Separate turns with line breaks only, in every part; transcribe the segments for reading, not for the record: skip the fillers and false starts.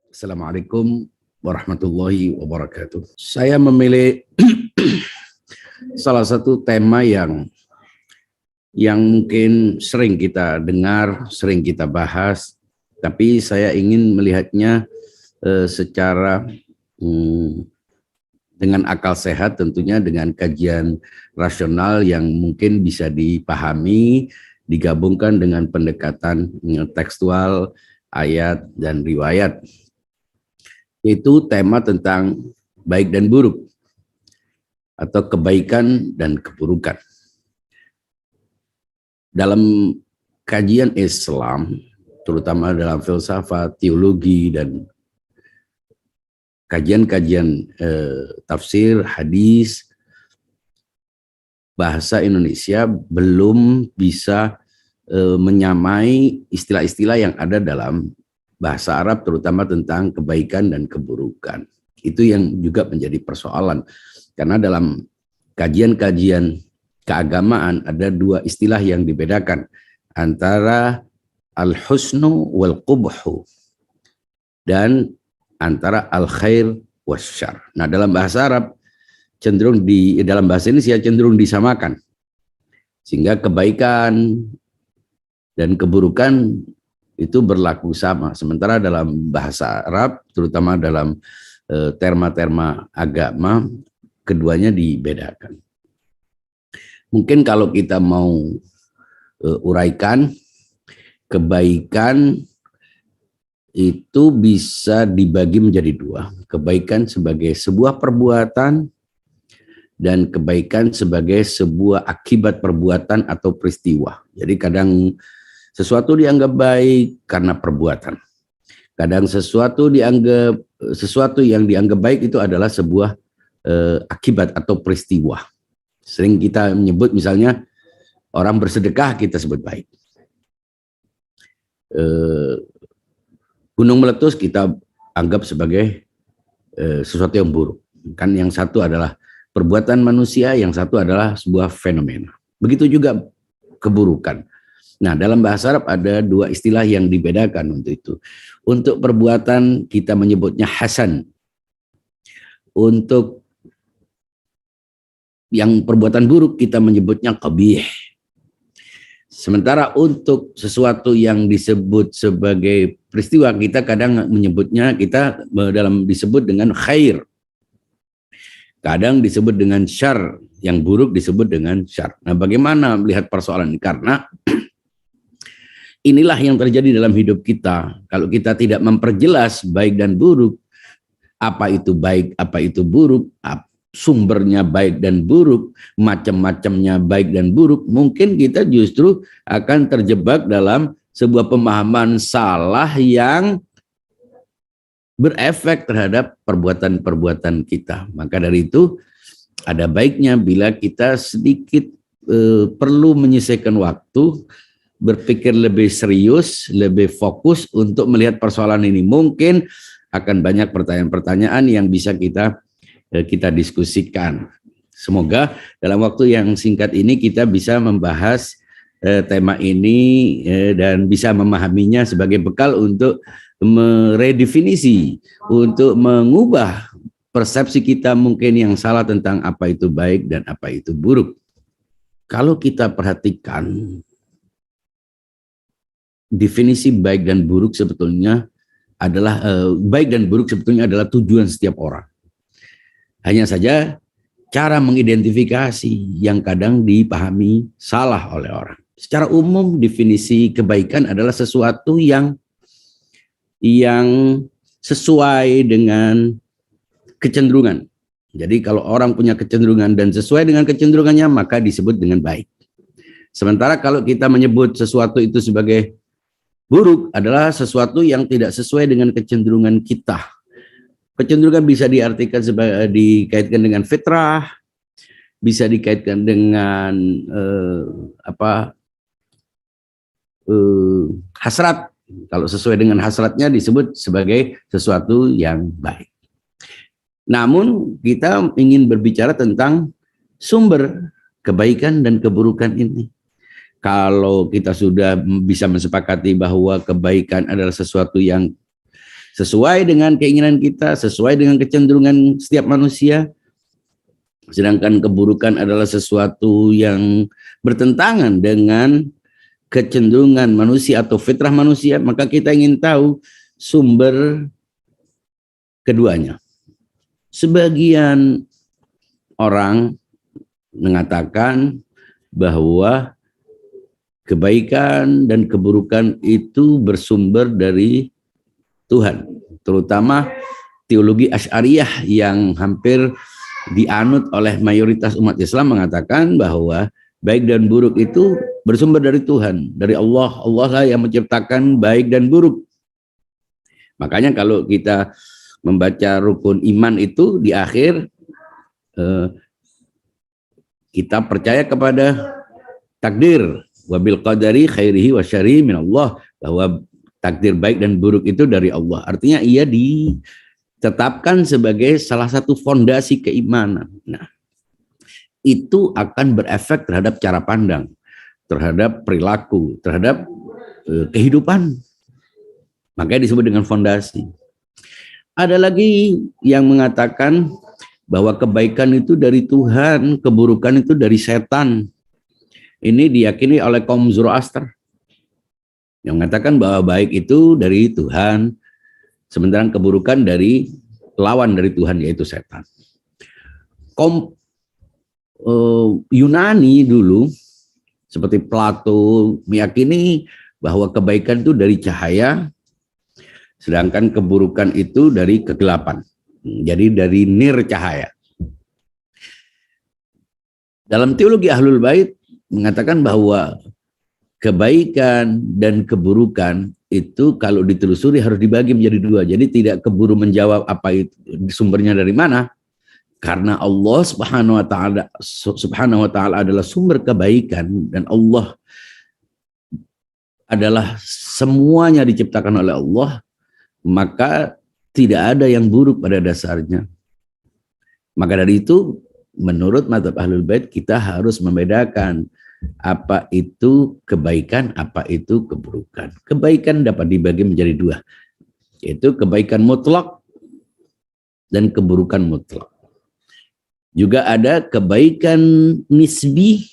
Assalamualaikum warahmatullahi wabarakatuh. Saya memilih salah satu tema yang mungkin sering kita dengar, sering kita bahas, tapi saya ingin melihatnya secara dengan akal sehat, tentunya dengan kajian rasional yang mungkin bisa dipahami, digabungkan dengan pendekatan tekstual, ayat, dan riwayat. Yaitu tema tentang baik dan buruk, atau kebaikan dan keburukan. Dalam kajian Islam, terutama dalam filsafat, teologi, dan kajian-kajian tafsir, hadis, bahasa Indonesia belum bisa menyamai istilah-istilah yang ada dalam bahasa Arab, terutama tentang kebaikan dan keburukan. Itu yang juga menjadi persoalan. Karena dalam kajian-kajian keagamaan ada dua istilah yang dibedakan antara al-husnu wal qubhu dan antara al-khair wasyarr. Nah, dalam bahasa Arab dalam bahasa Indonesia cenderung disamakan. Sehingga kebaikan dan keburukan itu berlaku sama. Sementara dalam bahasa Arab, terutama dalam terma-terma agama, keduanya dibedakan. Mungkin kalau kita mau uraikan, kebaikan itu bisa dibagi menjadi dua. Kebaikan sebagai sebuah perbuatan dan kebaikan sebagai sebuah akibat perbuatan atau peristiwa. Jadi kadang sesuatu dianggap baik karena perbuatan. Kadang sesuatu yang dianggap baik itu adalah sebuah akibat atau peristiwa. Sering kita menyebut misalnya orang bersedekah kita sebut baik. Gunung meletus kita anggap sebagai sesuatu yang buruk. Kan yang satu adalah perbuatan manusia, yang satu adalah sebuah fenomena. Begitu juga keburukan. Nah, dalam bahasa Arab ada dua istilah yang dibedakan untuk itu. Untuk perbuatan kita menyebutnya hasan. Untuk yang perbuatan buruk kita menyebutnya qabih. Sementara untuk sesuatu yang disebut sebagai peristiwa kita kadang menyebutnya disebut dengan khair. Kadang disebut dengan syarr, yang buruk disebut dengan syarr. Nah, bagaimana melihat persoalan ini? Karena inilah yang terjadi dalam hidup kita. Kalau kita tidak memperjelas baik dan buruk, apa itu baik, apa itu buruk, sumbernya baik dan buruk, macam-macamnya baik dan buruk, mungkin kita justru akan terjebak dalam sebuah pemahaman salah yang berefek terhadap perbuatan-perbuatan kita. Maka dari itu ada baiknya bila kita sedikit perlu menyisihkan waktu, berpikir lebih serius, lebih fokus untuk melihat persoalan ini. Mungkin akan banyak pertanyaan-pertanyaan yang bisa kita diskusikan. Semoga dalam waktu yang singkat ini kita bisa membahas tema ini dan bisa memahaminya sebagai bekal untuk meredefinisi, untuk mengubah persepsi kita mungkin yang salah tentang apa itu baik dan apa itu buruk. Kalau kita perhatikan, definisi baik dan buruk sebetulnya adalah tujuan setiap orang. Hanya saja cara mengidentifikasi yang kadang dipahami salah oleh orang. Secara umum definisi kebaikan adalah sesuatu yang sesuai dengan kecenderungan. Jadi kalau orang punya kecenderungan dan sesuai dengan kecenderungannya maka disebut dengan baik. Sementara kalau kita menyebut sesuatu itu sebagai buruk adalah sesuatu yang tidak sesuai dengan kecenderungan kita. Kecenderungan bisa diartikan dikaitkan dengan fitrah, bisa dikaitkan dengan hasrat. Kalau sesuai dengan hasratnya disebut sebagai sesuatu yang baik. Namun kita ingin berbicara tentang sumber kebaikan dan keburukan ini. Kalau kita sudah bisa mensepakati bahwa kebaikan adalah sesuatu yang sesuai dengan keinginan kita, sesuai dengan kecenderungan setiap manusia. Sedangkan keburukan adalah sesuatu yang bertentangan dengan kecenderungan manusia atau fitrah manusia, maka kita ingin tahu sumber keduanya. Sebagian orang mengatakan bahwa kebaikan dan keburukan itu bersumber dari Tuhan, terutama teologi Asy'ariyah yang hampir dianut oleh mayoritas umat Islam mengatakan bahwa baik dan buruk itu bersumber dari Tuhan, dari Allah. Allah lah yang menciptakan baik dan buruk. Makanya kalau kita membaca rukun iman itu di akhir, kita percaya kepada takdir, wabil qadari khairihi wa syarrihi min Allah, bahwa takdir baik dan buruk itu dari Allah. Artinya ia ditetapkan sebagai salah satu fondasi keimanan. Nah, itu akan berefek terhadap cara pandang, terhadap perilaku, terhadap kehidupan. Makanya disebut dengan fondasi. Ada lagi yang mengatakan bahwa kebaikan itu dari Tuhan, keburukan itu dari setan. Ini diyakini oleh kaum Zoroaster yang mengatakan bahwa baik itu dari Tuhan, sementara keburukan dari lawan dari Tuhan, yaitu setan. Kaum Yunani dulu seperti Plato meyakini bahwa kebaikan itu dari cahaya, sedangkan keburukan itu dari kegelapan. Jadi dari nir cahaya. Dalam teologi Ahlul Bait mengatakan bahwa kebaikan dan keburukan itu kalau ditelusuri harus dibagi menjadi dua. Jadi tidak keburu menjawab apa itu sumbernya dari mana, karena Allah Subhanahu wa taala adalah sumber kebaikan, dan Allah adalah semuanya diciptakan oleh Allah, maka tidak ada yang buruk pada dasarnya. Maka dari itu menurut mazhab Ahlul Bait kita harus membedakan apa itu kebaikan, apa itu keburukan. Kebaikan dapat dibagi menjadi dua, yaitu kebaikan mutlak dan keburukan mutlak. Juga ada kebaikan nisbi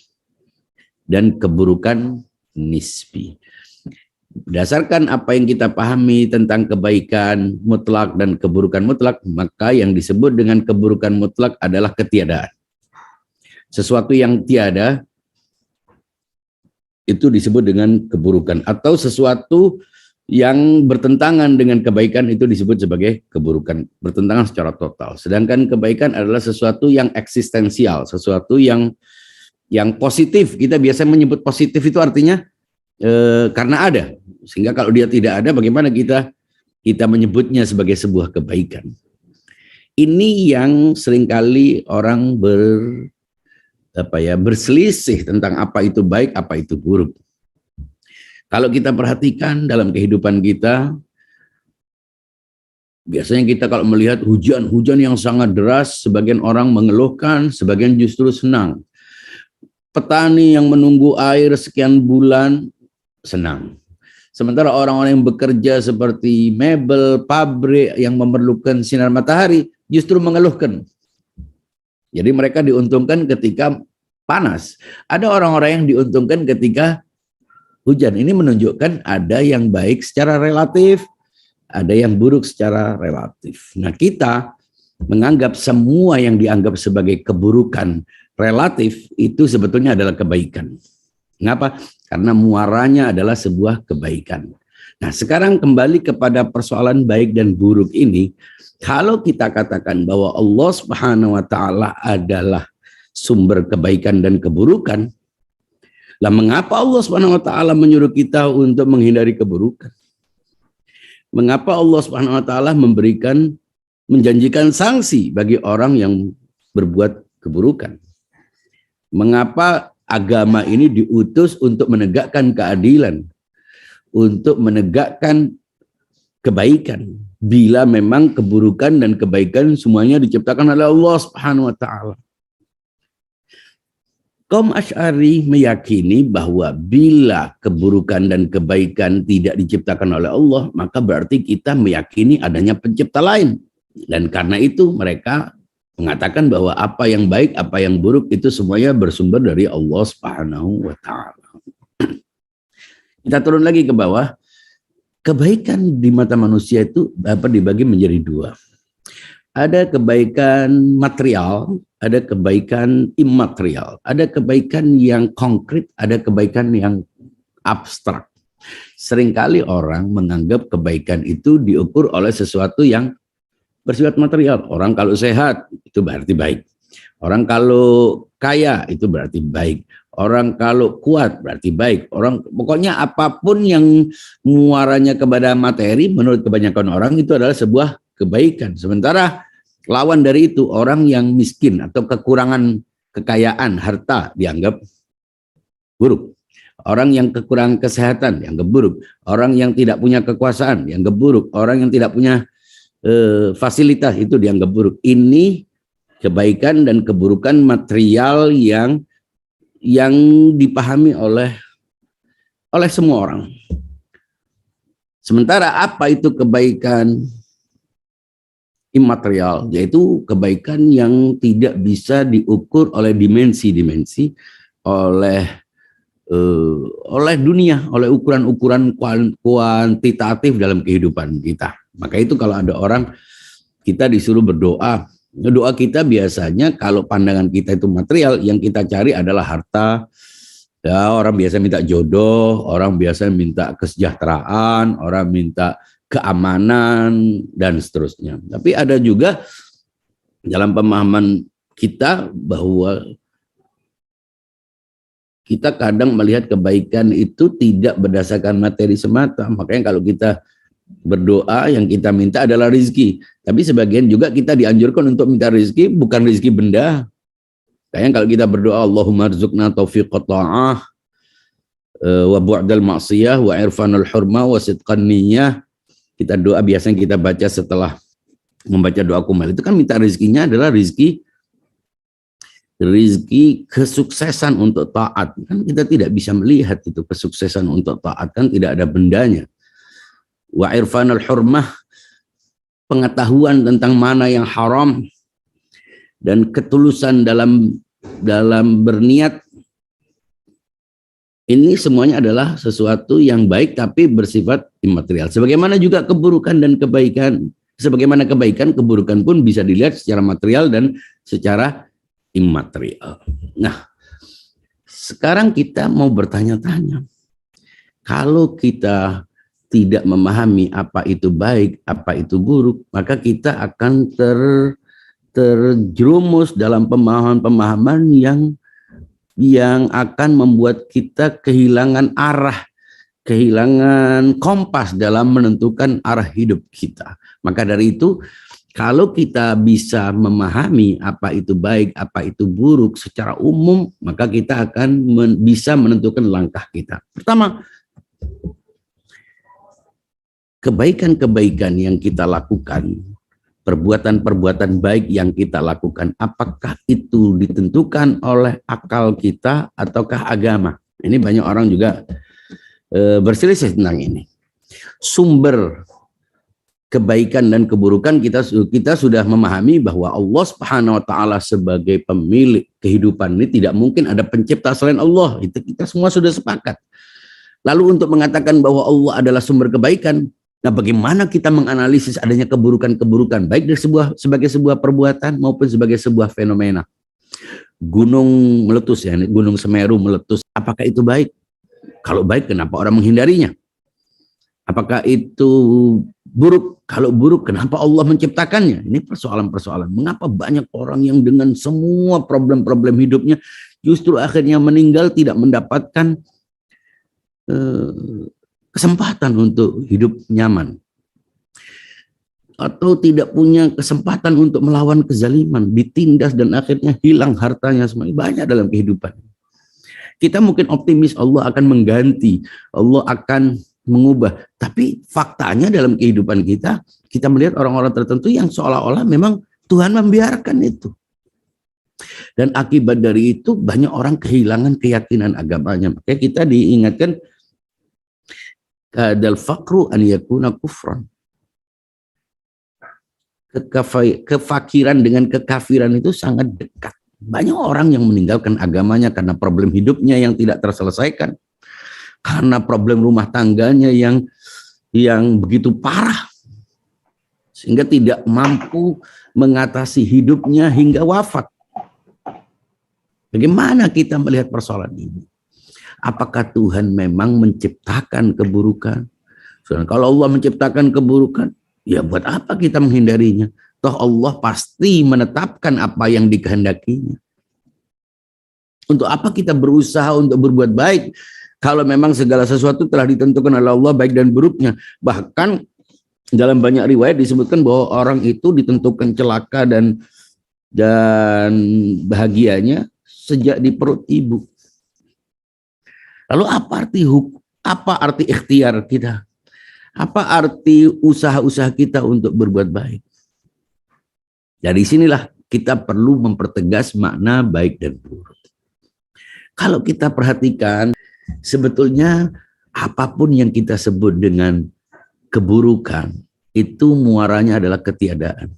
dan keburukan nisbi. Berdasarkan apa yang kita pahami tentang kebaikan mutlak dan keburukan mutlak, maka yang disebut dengan keburukan mutlak adalah ketiadaan. Sesuatu yang tiada itu disebut dengan keburukan, atau sesuatu yang bertentangan dengan kebaikan itu disebut sebagai keburukan, bertentangan secara total. Sedangkan kebaikan adalah sesuatu yang eksistensial, sesuatu yang positif. Kita biasa menyebut positif itu artinya karena ada. Sehingga kalau dia tidak ada, bagaimana kita menyebutnya sebagai sebuah kebaikan? Ini yang seringkali orang berselisih tentang apa itu baik, apa itu buruk. Kalau kita perhatikan dalam kehidupan kita, biasanya kita kalau melihat hujan yang sangat deras, sebagian orang mengeluhkan, sebagian justru senang. Petani yang menunggu air sekian bulan senang. Sementara orang-orang yang bekerja seperti mebel, pabrik yang memerlukan sinar matahari justru mengeluhkan. Jadi mereka diuntungkan ketika panas. Ada orang-orang yang diuntungkan ketika hujan. Ini menunjukkan ada yang baik secara relatif, ada yang buruk secara relatif. Nah, kita menganggap semua yang dianggap sebagai keburukan relatif itu sebetulnya adalah kebaikan. Mengapa? Karena muaranya adalah sebuah kebaikan. Nah, sekarang kembali kepada persoalan baik dan buruk ini. Kalau kita katakan bahwa Allah Subhanahu wa taala adalah sumber kebaikan dan keburukan, lah mengapa Allah Subhanahu wa taala menyuruh kita untuk menghindari keburukan? Mengapa Allah Subhanahu wa taala menjanjikan sanksi bagi orang yang berbuat keburukan? Mengapa agama ini diutus untuk menegakkan keadilan, untuk menegakkan kebaikan, bila memang keburukan dan kebaikan semuanya diciptakan oleh Allah Subhanahu wa taala? Kaum Asy'ari meyakini bahwa bila keburukan dan kebaikan tidak diciptakan oleh Allah, maka berarti kita meyakini adanya pencipta lain. Dan karena itu mereka mengatakan bahwa apa yang baik, apa yang buruk itu semuanya bersumber dari Allah Subhanahu wa taala. Kita turun lagi ke bawah. Kebaikan di mata manusia itu dapat dibagi menjadi dua. Ada kebaikan material, ada kebaikan imaterial, ada kebaikan yang konkret, ada kebaikan yang abstrak. Seringkali orang menganggap kebaikan itu diukur oleh sesuatu yang bersifat material. Orang kalau sehat itu berarti baik. Orang kalau kaya itu berarti baik. Orang kalau kuat berarti baik. Orang pokoknya apapun yang muaranya kepada materi menurut kebanyakan orang itu adalah sebuah kebaikan. Sementara lawan dari itu orang yang miskin atau kekurangan kekayaan, harta dianggap buruk. Orang yang kekurangan kesehatan dianggap buruk. Orang yang tidak punya kekuasaan dianggap buruk. Orang yang tidak punya fasilitas itu dianggap buruk. Ini kebaikan dan keburukan material yang dipahami oleh semua orang. Sementara apa itu kebaikan imaterial, yaitu kebaikan yang tidak bisa diukur oleh dimensi-dimensi, oleh dunia, oleh ukuran-ukuran kuantitatif dalam kehidupan kita. Maka itu kalau ada orang kita disuruh berdoa, doa kita biasanya kalau pandangan kita itu material, yang kita cari adalah harta. Ya, orang biasa minta jodoh, orang biasa minta kesejahteraan, orang minta keamanan dan seterusnya. Tapi ada juga dalam pemahaman kita bahwa kita kadang melihat kebaikan itu tidak berdasarkan materi semata. Makanya kalau kita berdoa yang kita minta adalah rizki. Tapi sebagian juga kita dianjurkan untuk minta rizki bukan rizki benda. Kayak kalau kita berdoa Allahumma rzuqna taufiqat ta'ah wa bu'dal ma'siyah wa irfanul hurma wa sidqan niyyah. Kita doa biasanya kita baca setelah membaca doa kumal. Itu kan minta rizkinya adalah rizki kesuksesan untuk taat. Kan kita tidak bisa melihat itu kesuksesan untuk taat, kan tidak ada bendanya. Wa irfanul hurmah, pengetahuan tentang mana yang haram dan ketulusan dalam berniat. Ini semuanya adalah sesuatu yang baik tapi bersifat imaterial. Sebagaimana juga keburukan dan kebaikan. Sebagaimana kebaikan, keburukan pun bisa dilihat secara material dan secara imaterial. Nah, sekarang kita mau bertanya-tanya. Kalau kita tidak memahami apa itu baik, apa itu buruk, maka kita akan terjerumus dalam pemahaman-pemahaman yang akan membuat kita kehilangan arah, kehilangan kompas dalam menentukan arah hidup kita. Maka dari itu, kalau kita bisa memahami apa itu baik, apa itu buruk secara umum, maka kita akan bisa menentukan langkah kita. Pertama, kebaikan-kebaikan yang kita lakukan, perbuatan-perbuatan baik yang kita lakukan, apakah itu ditentukan oleh akal kita ataukah agama? Ini banyak orang juga berselisih tentang ini. Sumber kebaikan dan keburukan kita sudah memahami bahwa Allah Subhanahu wa taala sebagai pemilik kehidupan ini tidak mungkin ada pencipta selain Allah. Itu kita semua sudah sepakat. Lalu untuk mengatakan bahwa Allah adalah sumber kebaikan, nah, bagaimana kita menganalisis adanya keburukan-keburukan baik dari sebagai sebuah perbuatan maupun sebagai sebuah fenomena? Gunung meletus, ya, Gunung Semeru meletus, apakah itu baik? Kalau baik, kenapa orang menghindarinya? Apakah itu buruk? Kalau buruk, kenapa Allah menciptakannya? Ini persoalan-persoalan. Mengapa banyak orang yang dengan semua problem-problem hidupnya justru akhirnya meninggal tidak mendapatkan kesempatan untuk hidup nyaman, atau tidak punya kesempatan untuk melawan kezaliman, ditindas dan akhirnya hilang hartanya semuanya. Banyak dalam kehidupan. Kita mungkin optimis Allah akan mengganti, Allah akan mengubah, tapi faktanya dalam kehidupan kita melihat orang-orang tertentu yang seolah-olah memang Tuhan membiarkan itu. Dan akibat dari itu banyak orang kehilangan keyakinan agamanya. Makanya kita diingatkan kadal faqru an yakuna kufran. Kefakiran dengan kekafiran itu sangat dekat. Banyak orang yang meninggalkan agamanya karena problem hidupnya yang tidak terselesaikan, karena problem rumah tangganya yang begitu parah, sehingga tidak mampu mengatasi hidupnya hingga wafat. Bagaimana kita melihat persoalan ini? Apakah Tuhan memang menciptakan keburukan? Kalau Allah menciptakan keburukan, ya buat apa kita menghindarinya? Toh Allah pasti menetapkan apa yang dikehendakinya. Untuk apa kita berusaha untuk berbuat baik kalau memang segala sesuatu telah ditentukan oleh Allah baik dan buruknya? Bahkan dalam banyak riwayat disebutkan bahwa orang itu ditentukan celaka dan bahagianya sejak di perut ibu. Lalu apa arti ikhtiar kita? Apa arti usaha-usaha kita untuk berbuat baik? Dari sinilah kita perlu mempertegas makna baik dan buruk. Kalau kita perhatikan, sebetulnya apapun yang kita sebut dengan keburukan, itu muaranya adalah ketiadaan.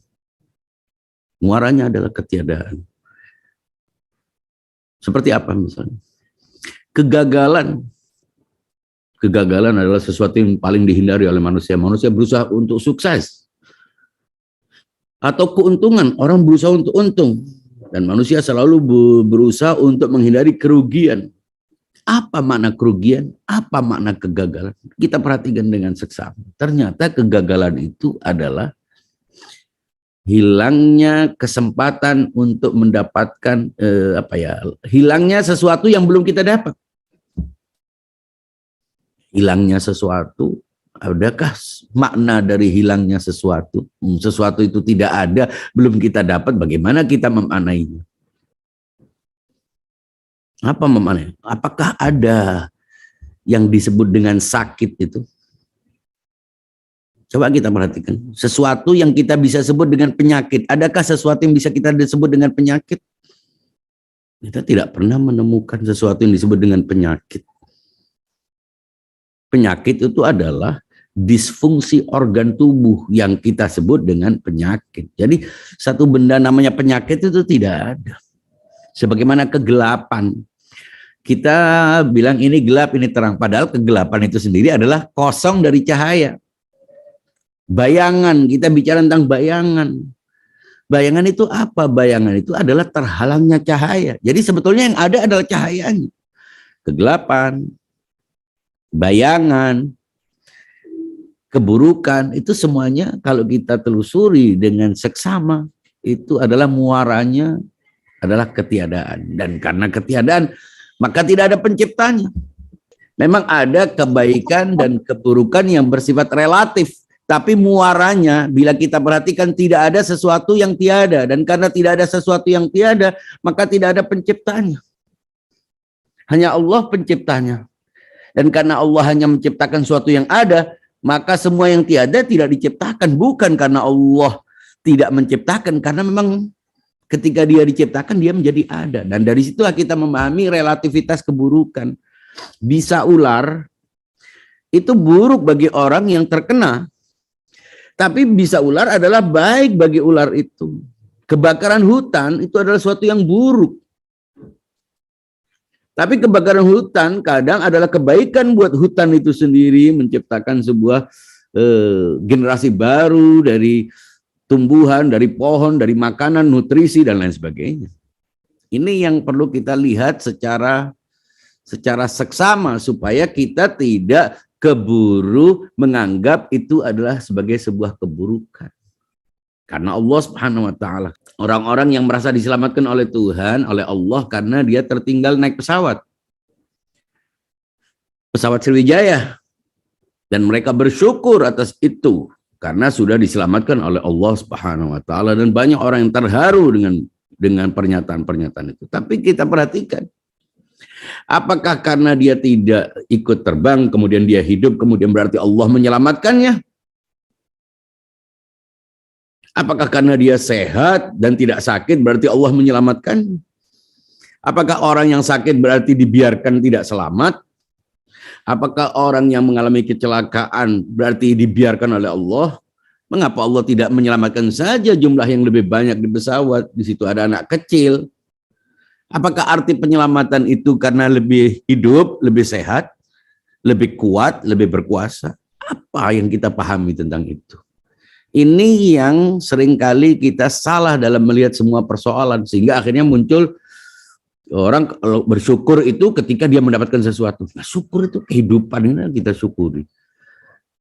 Muaranya adalah ketiadaan. Seperti apa misalnya? Kegagalan. Kegagalan adalah sesuatu yang paling dihindari oleh manusia. Manusia berusaha untuk sukses. Atau keuntungan, orang berusaha untuk untung. Dan manusia selalu berusaha untuk menghindari kerugian. Apa makna kerugian? Apa makna kegagalan? Kita perhatikan dengan seksama. Ternyata kegagalan itu adalah hilangnya kesempatan untuk mendapatkan hilangnya sesuatu yang belum kita dapat. Hilangnya sesuatu, adakah makna dari hilangnya sesuatu? Sesuatu itu tidak ada, belum kita dapat, bagaimana kita memaknainya? Apa memaknainya? Apakah ada yang disebut dengan sakit itu? Coba kita perhatikan. Sesuatu yang kita bisa sebut dengan penyakit. Adakah sesuatu yang bisa kita sebut dengan penyakit? Kita tidak pernah menemukan sesuatu yang disebut dengan penyakit. Penyakit itu adalah disfungsi organ tubuh yang kita sebut dengan penyakit. Jadi satu benda namanya penyakit itu tidak ada. Sebagaimana kegelapan. Kita bilang ini gelap, ini terang. Padahal kegelapan itu sendiri adalah kosong dari cahaya. Bayangan, kita bicara tentang bayangan. Bayangan itu apa? Bayangan itu adalah terhalangnya cahaya. Jadi sebetulnya yang ada adalah cahayanya. Kegelapan, bayangan, keburukan, itu semuanya kalau kita telusuri dengan seksama, itu adalah muaranya adalah ketiadaan. Dan karena ketiadaan, maka tidak ada penciptanya. Memang ada kebaikan dan keburukan yang bersifat relatif, tapi muaranya bila kita perhatikan tidak ada sesuatu yang tiada. Dan karena tidak ada sesuatu yang tiada, maka tidak ada penciptanya. Hanya Allah penciptanya. Dan karena Allah hanya menciptakan sesuatu yang ada, maka semua yang tiada tidak diciptakan. Bukan karena Allah tidak menciptakan, karena memang ketika dia diciptakan, dia menjadi ada. Dan dari situlah kita memahami relativitas keburukan. Bisa ular, itu buruk bagi orang yang terkena. Tapi bisa ular adalah baik bagi ular itu. Kebakaran hutan itu adalah sesuatu yang buruk. Tapi kebakaran hutan kadang adalah kebaikan buat hutan itu sendiri, menciptakan sebuah generasi baru dari tumbuhan, dari pohon, dari makanan, nutrisi, dan lain sebagainya. Ini yang perlu kita lihat secara seksama supaya kita tidak keburu menganggap itu adalah sebagai sebuah keburukan. Karena Allah Subhanahu wa taala, orang-orang yang merasa diselamatkan oleh Tuhan, oleh Allah karena dia tertinggal naik pesawat Sriwijaya, dan mereka bersyukur atas itu karena sudah diselamatkan oleh Allah Subhanahu wa taala, dan banyak orang yang terharu dengan pernyataan-pernyataan itu. Tapi kita perhatikan, apakah karena dia tidak ikut terbang kemudian dia hidup kemudian berarti Allah menyelamatkannya? Apakah karena dia sehat dan tidak sakit berarti Allah menyelamatkan? Apakah orang yang sakit berarti dibiarkan tidak selamat? Apakah orang yang mengalami kecelakaan berarti dibiarkan oleh Allah? Mengapa Allah tidak menyelamatkan saja jumlah yang lebih banyak di pesawat? Di situ ada anak kecil. Apakah arti penyelamatan itu karena lebih hidup, lebih sehat, lebih kuat, lebih berkuasa? Apa yang kita pahami tentang itu? Ini yang seringkali kita salah dalam melihat semua persoalan, sehingga akhirnya muncul orang kalau bersyukur itu ketika dia mendapatkan sesuatu. Nah, syukur itu kehidupan ini kita syukuri.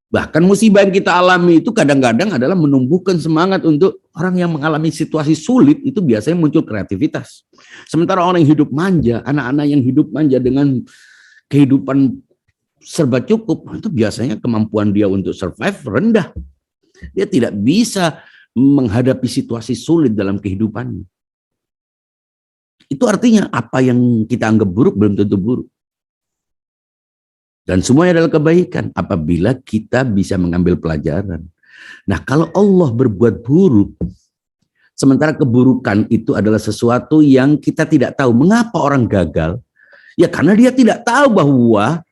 Bahkan musibah yang kita alami itu kadang-kadang adalah menumbuhkan semangat untuk orang yang mengalami situasi sulit, itu biasanya muncul kreativitas. Sementara orang yang hidup manja, anak-anak yang hidup manja dengan kehidupan serba cukup, itu biasanya kemampuan dia untuk survive rendah. Dia tidak bisa menghadapi situasi sulit dalam kehidupannya. Itu artinya apa yang kita anggap buruk belum tentu buruk. Dan semuanya adalah kebaikan apabila kita bisa mengambil pelajaran. Nah, kalau Allah berbuat buruk, sementara keburukan itu adalah sesuatu yang kita tidak tahu. Mengapa orang gagal? Ya karena dia tidak tahu bahwa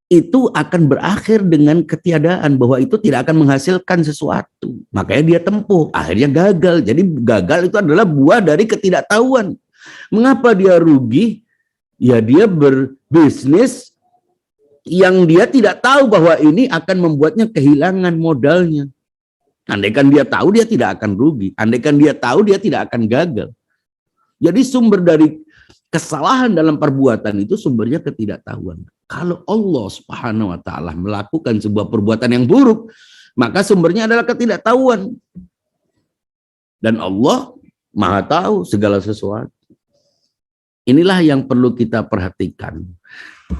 itu akan berakhir dengan ketiadaan, bahwa itu tidak akan menghasilkan sesuatu. Makanya dia tempuh, akhirnya gagal. Jadi gagal itu adalah buah dari ketidaktahuan. Mengapa dia rugi? Ya dia berbisnis yang dia tidak tahu bahwa ini akan membuatnya kehilangan modalnya. Andaikan dia tahu, dia tidak akan rugi. Andaikan dia tahu, dia tidak akan gagal. Jadi sumber dari kesalahan dalam perbuatan itu sumbernya ketidaktahuan. Kalau Allah Subhanahu wa taala melakukan sebuah perbuatan yang buruk, maka sumbernya adalah ketidaktahuan. Dan Allah Maha tahu segala sesuatu. Inilah yang perlu kita perhatikan.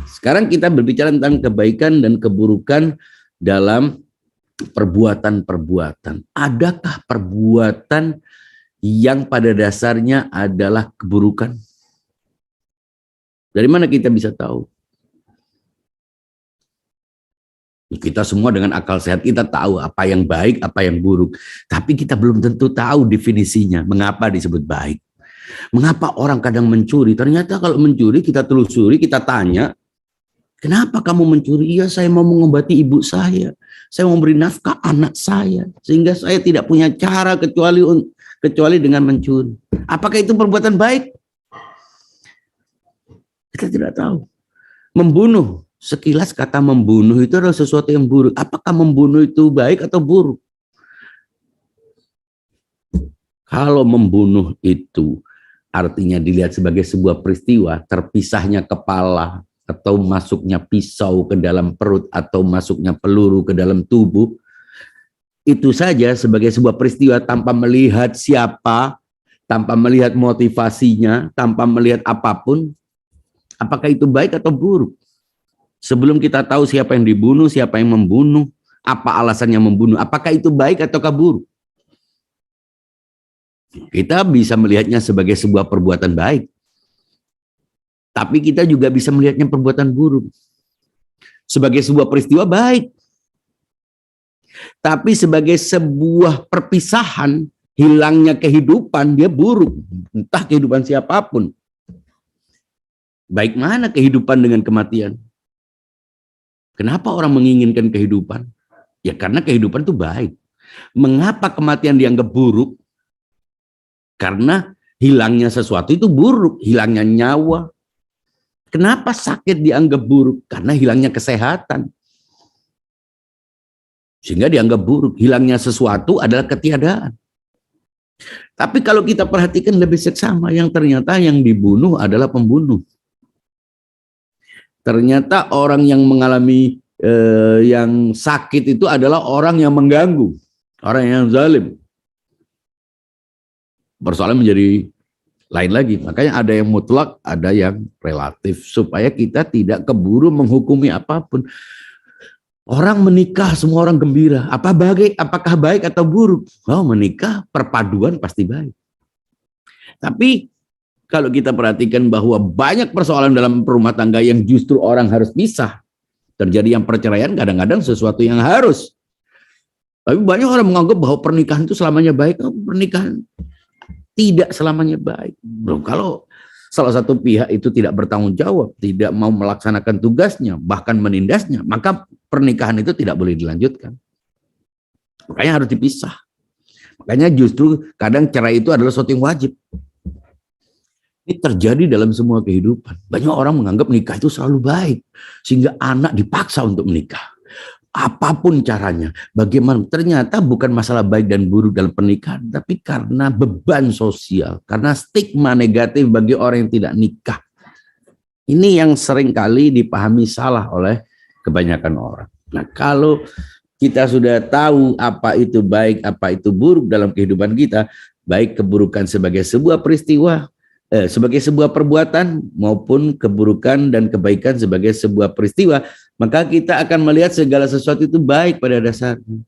Sekarang kita berbicara tentang kebaikan dan keburukan dalam perbuatan-perbuatan. Adakah perbuatan yang pada dasarnya adalah keburukan? Dari mana kita bisa tahu? Kita semua dengan akal sehat kita tahu apa yang baik, apa yang buruk. Tapi kita belum tentu tahu definisinya. Mengapa disebut baik? Mengapa orang kadang mencuri? Ternyata kalau mencuri kita telusuri, kita tanya, kenapa kamu mencuri? Iya, saya mau mengobati ibu saya mau memberi nafkah anak saya, sehingga saya tidak punya cara kecuali dengan mencuri. Apakah itu perbuatan baik? Kita tidak tahu. Membunuh, sekilas kata membunuh itu adalah sesuatu yang buruk. Apakah membunuh itu baik atau buruk? Kalau membunuh itu artinya dilihat sebagai sebuah peristiwa, terpisahnya kepala atau masuknya pisau ke dalam perut atau masuknya peluru ke dalam tubuh, itu saja sebagai sebuah peristiwa tanpa melihat siapa, tanpa melihat motivasinya, tanpa melihat apapun, apakah itu baik atau buruk? Sebelum kita tahu siapa yang dibunuh, siapa yang membunuh, apa alasannya membunuh, apakah itu baik atau buruk? Kita bisa melihatnya sebagai sebuah perbuatan baik. Tapi kita juga bisa melihatnya perbuatan buruk. Sebagai sebuah peristiwa baik. Tapi sebagai sebuah perpisahan, hilangnya kehidupan, dia buruk. Entah kehidupan siapapun. Baik mana kehidupan dengan kematian? Kenapa orang menginginkan kehidupan? Ya karena kehidupan itu baik. Mengapa kematian dianggap buruk? Karena hilangnya sesuatu itu buruk, hilangnya nyawa. Kenapa sakit dianggap buruk? Karena hilangnya kesehatan. Sehingga dianggap buruk. Hilangnya sesuatu adalah ketiadaan. Tapi kalau kita perhatikan lebih seksama, yang ternyata yang dibunuh adalah pembunuh. Ternyata orang yang mengalami yang sakit itu adalah orang yang mengganggu, orang yang zalim. Persoalan menjadi lain lagi. Makanya ada yang mutlak, ada yang relatif. Supaya kita tidak keburu menghukumi apapun. Orang menikah, semua orang gembira. Apakah baik atau buruk? Oh, menikah, perpaduan pasti baik. Tapi kalau kita perhatikan bahwa banyak persoalan dalam rumah tangga yang justru orang harus pisah. Terjadi yang perceraian kadang-kadang sesuatu yang harus. Tapi banyak orang menganggap bahwa pernikahan itu selamanya baik. Oh, pernikahan tidak selamanya baik. Bro, kalau salah satu pihak itu tidak bertanggung jawab, tidak mau melaksanakan tugasnya, bahkan menindasnya, maka pernikahan itu tidak boleh dilanjutkan. Makanya harus dipisah. Makanya justru kadang cerai itu adalah sesuatu yang wajib. Ini terjadi dalam semua kehidupan. Banyak orang menganggap nikah itu selalu baik, sehingga anak dipaksa untuk menikah. Apapun caranya, bagaimana, ternyata bukan masalah baik dan buruk dalam pernikahan, tapi karena beban sosial, karena stigma negatif bagi orang yang tidak nikah. Ini yang sering kali dipahami salah oleh kebanyakan orang. Nah, kalau kita sudah tahu apa itu baik, apa itu buruk dalam kehidupan kita, baik keburukan sebagai sebuah peristiwa, sebagai sebuah perbuatan, maupun keburukan dan kebaikan sebagai sebuah peristiwa, maka kita akan melihat segala sesuatu itu baik pada dasarnya.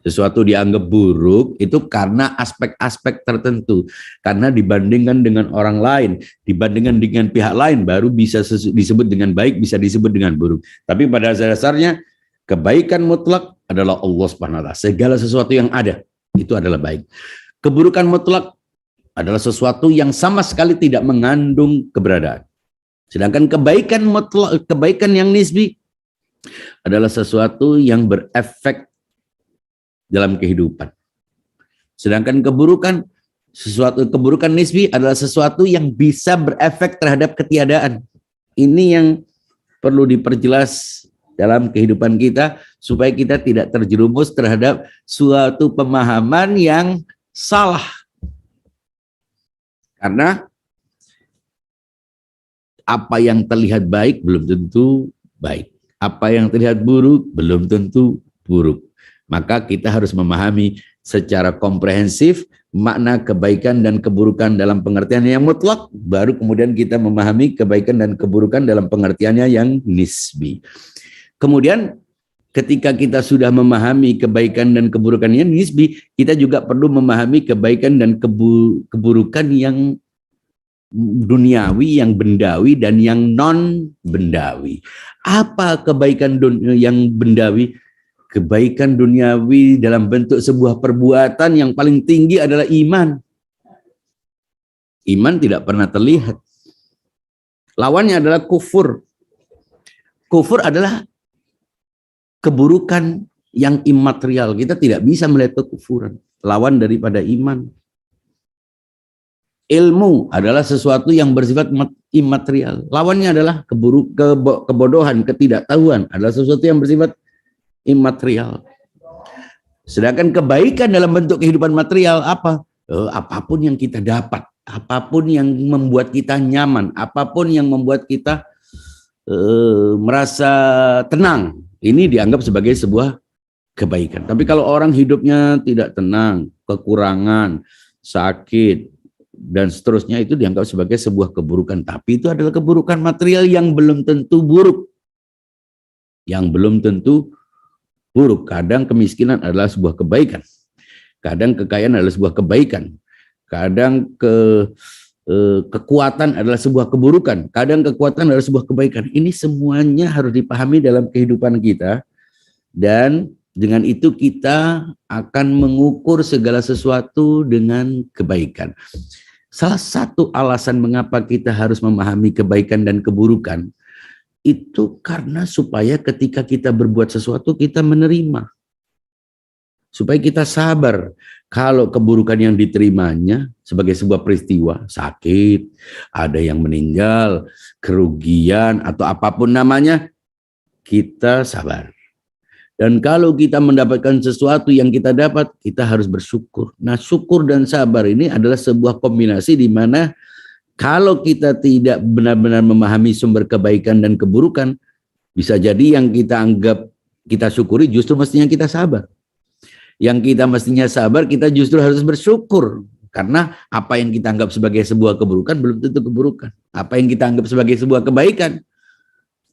Sesuatu dianggap buruk itu karena aspek-aspek tertentu, karena dibandingkan dengan orang lain, dibandingkan dengan pihak lain, baru bisa disebut dengan baik, bisa disebut dengan buruk. Tapi pada dasarnya kebaikan mutlak adalah Allah Subhanahu wa taala. Segala sesuatu yang ada itu adalah baik. Keburukan mutlak adalah sesuatu yang sama sekali tidak mengandung keberadaan. Sedangkan kebaikan mutlak, kebaikan yang nisbi adalah sesuatu yang berefek dalam kehidupan. Sedangkan keburukan nisbi adalah sesuatu yang bisa berefek terhadap ketiadaan. Ini yang perlu diperjelas dalam kehidupan kita supaya kita tidak terjerumus terhadap suatu pemahaman yang salah. Karena apa yang terlihat baik belum tentu baik. Apa yang terlihat buruk belum tentu buruk. Maka kita harus memahami secara komprehensif makna kebaikan dan keburukan dalam pengertian yang mutlak, baru kemudian kita memahami kebaikan dan keburukan dalam pengertiannya yang nisbi. Kemudian ketika kita sudah memahami kebaikan dan keburukan yang nisbi, kita juga perlu memahami kebaikan dan keburukan yang duniawi, yang bendawi, dan yang non-bendawi. Apa kebaikan yang bendawi? Kebaikan duniawi dalam bentuk sebuah perbuatan yang paling tinggi adalah iman. Iman tidak pernah terlihat. Lawannya adalah kufur. Kufur adalah keburukan yang imaterial. Kita tidak bisa melihat kekufuran. Lawan daripada iman. Ilmu adalah sesuatu yang bersifat imaterial. Lawannya adalah kebodohan, ketidaktahuan adalah sesuatu yang bersifat imaterial. Sedangkan kebaikan dalam bentuk kehidupan material apa? Apapun yang kita dapat, apapun yang membuat kita nyaman, apapun yang membuat kita merasa tenang, ini dianggap sebagai sebuah kebaikan. Tapi kalau orang hidupnya tidak tenang, kekurangan, sakit, dan seterusnya, itu dianggap sebagai sebuah keburukan. Tapi itu adalah keburukan material yang belum tentu buruk. Yang belum tentu buruk. Kadang kemiskinan adalah sebuah kebaikan. Kadang kekayaan adalah sebuah kebaikan. Kadang kekuatan adalah sebuah keburukan. Kadang kekuatan adalah sebuah kebaikan. Ini semuanya harus dipahami dalam kehidupan kita. Dan dengan itu kita akan mengukur segala sesuatu dengan kebaikan. Salah satu alasan mengapa kita harus memahami kebaikan dan keburukan itu karena supaya ketika kita berbuat sesuatu kita menerima. Supaya kita sabar kalau keburukan yang diterimanya sebagai sebuah peristiwa, sakit, ada yang meninggal, kerugian atau apapun namanya, kita sabar. Dan kalau kita mendapatkan sesuatu yang kita dapat, kita harus bersyukur. Nah, syukur dan sabar ini adalah sebuah kombinasi di mana kalau kita tidak benar-benar memahami sumber kebaikan dan keburukan, bisa jadi yang kita anggap kita syukuri justru mestinya kita sabar. Yang kita mestinya sabar, kita justru harus bersyukur. Karena apa yang kita anggap sebagai sebuah keburukan belum tentu keburukan. Apa yang kita anggap sebagai sebuah kebaikan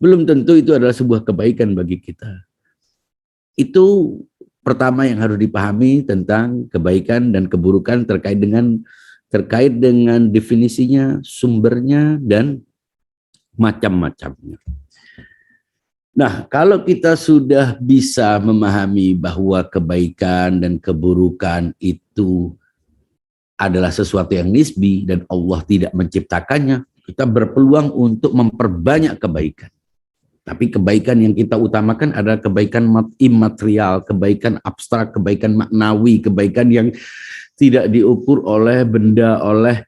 belum tentu itu adalah sebuah kebaikan bagi kita. Itu pertama yang harus dipahami tentang kebaikan dan keburukan terkait dengan definisinya, sumbernya, dan macam-macamnya. Nah, kalau kita sudah bisa memahami bahwa kebaikan dan keburukan itu adalah sesuatu yang nisbi dan Allah tidak menciptakannya, kita berpeluang untuk memperbanyak kebaikan. Tapi kebaikan yang kita utamakan adalah kebaikan imaterial, kebaikan abstrak, kebaikan maknawi, kebaikan yang tidak diukur oleh benda, oleh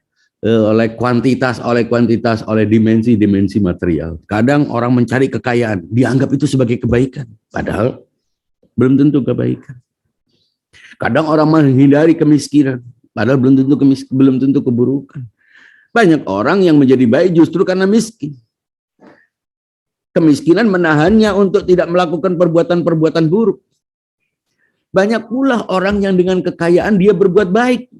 kuantitas, oleh dimensi material. Kadang orang mencari kekayaan, dianggap itu sebagai kebaikan, padahal belum tentu kebaikan. Kadang orang menghindari kemiskinan, padahal belum tentu keburukan. Banyak orang yang menjadi baik justru karena miskin. Kemiskinan menahannya untuk tidak melakukan perbuatan-perbuatan buruk. Banyak pula orang yang dengan kekayaan dia berbuat baik.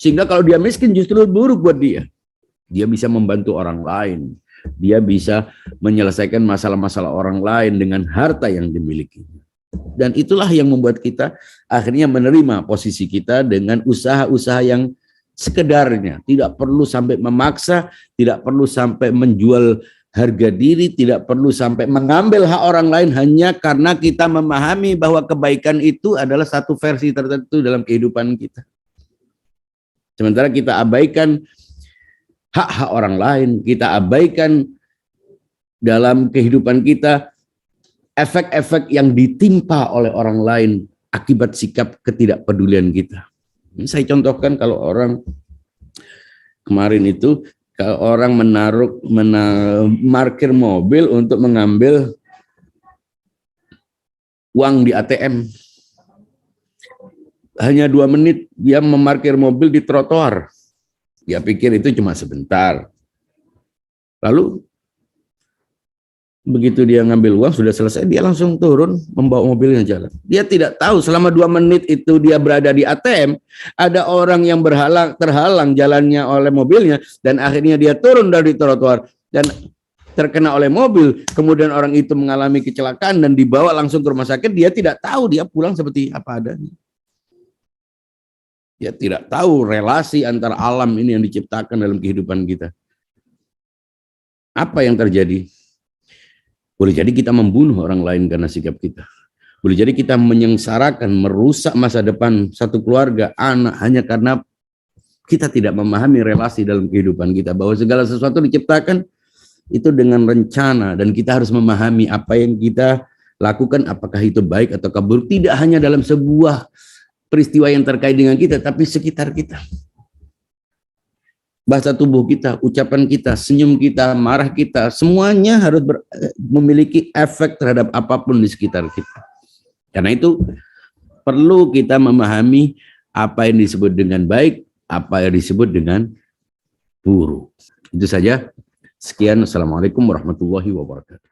Sehingga kalau dia miskin justru buruk buat dia. Dia bisa membantu orang lain. Dia bisa menyelesaikan masalah-masalah orang lain dengan harta yang dimilikinya. Dan itulah yang membuat kita akhirnya menerima posisi kita dengan usaha-usaha yang sekedarnya. Tidak perlu sampai memaksa, tidak perlu sampai menjual harga diri, tidak perlu sampai mengambil hak orang lain hanya karena kita memahami bahwa kebaikan itu adalah satu versi tertentu dalam kehidupan kita. Sementara kita abaikan hak-hak orang lain, kita abaikan dalam kehidupan kita efek-efek yang ditimpa oleh orang lain akibat sikap ketidakpedulian kita. Ini saya contohkan kalau orang kemarin itu, kalau orang parkir mobil untuk mengambil uang di ATM. Hanya 2 menit dia memarkir mobil di trotoar. Dia pikir itu cuma sebentar. Lalu begitu dia ngambil uang sudah selesai, dia langsung turun membawa mobilnya jalan. Dia tidak tahu selama 2 menit itu dia berada di ATM, ada orang yang terhalang jalannya oleh mobilnya, dan akhirnya dia turun dari trotoar dan terkena oleh mobil. Kemudian orang itu mengalami kecelakaan dan dibawa langsung ke rumah sakit. Dia tidak tahu dia pulang seperti apa adanya. Dia tidak tahu relasi antara alam ini yang diciptakan dalam kehidupan kita. Apa yang terjadi? Boleh jadi kita membunuh orang lain karena sikap kita. Boleh jadi kita menyengsarakan, merusak masa depan satu keluarga, anak, hanya karena kita tidak memahami relasi dalam kehidupan kita. Bahwa segala sesuatu diciptakan itu dengan rencana, dan kita harus memahami apa yang kita lakukan, apakah itu baik atau buruk. Tidak hanya dalam sebuah peristiwa yang terkait dengan kita, tapi sekitar kita. Bahasa tubuh kita, ucapan kita, senyum kita, marah kita, semuanya harus memiliki efek terhadap apapun di sekitar kita. Karena itu perlu kita memahami apa yang disebut dengan baik, apa yang disebut dengan buruk. Itu saja. Sekian. Assalamualaikum warahmatullahi wabarakatuh.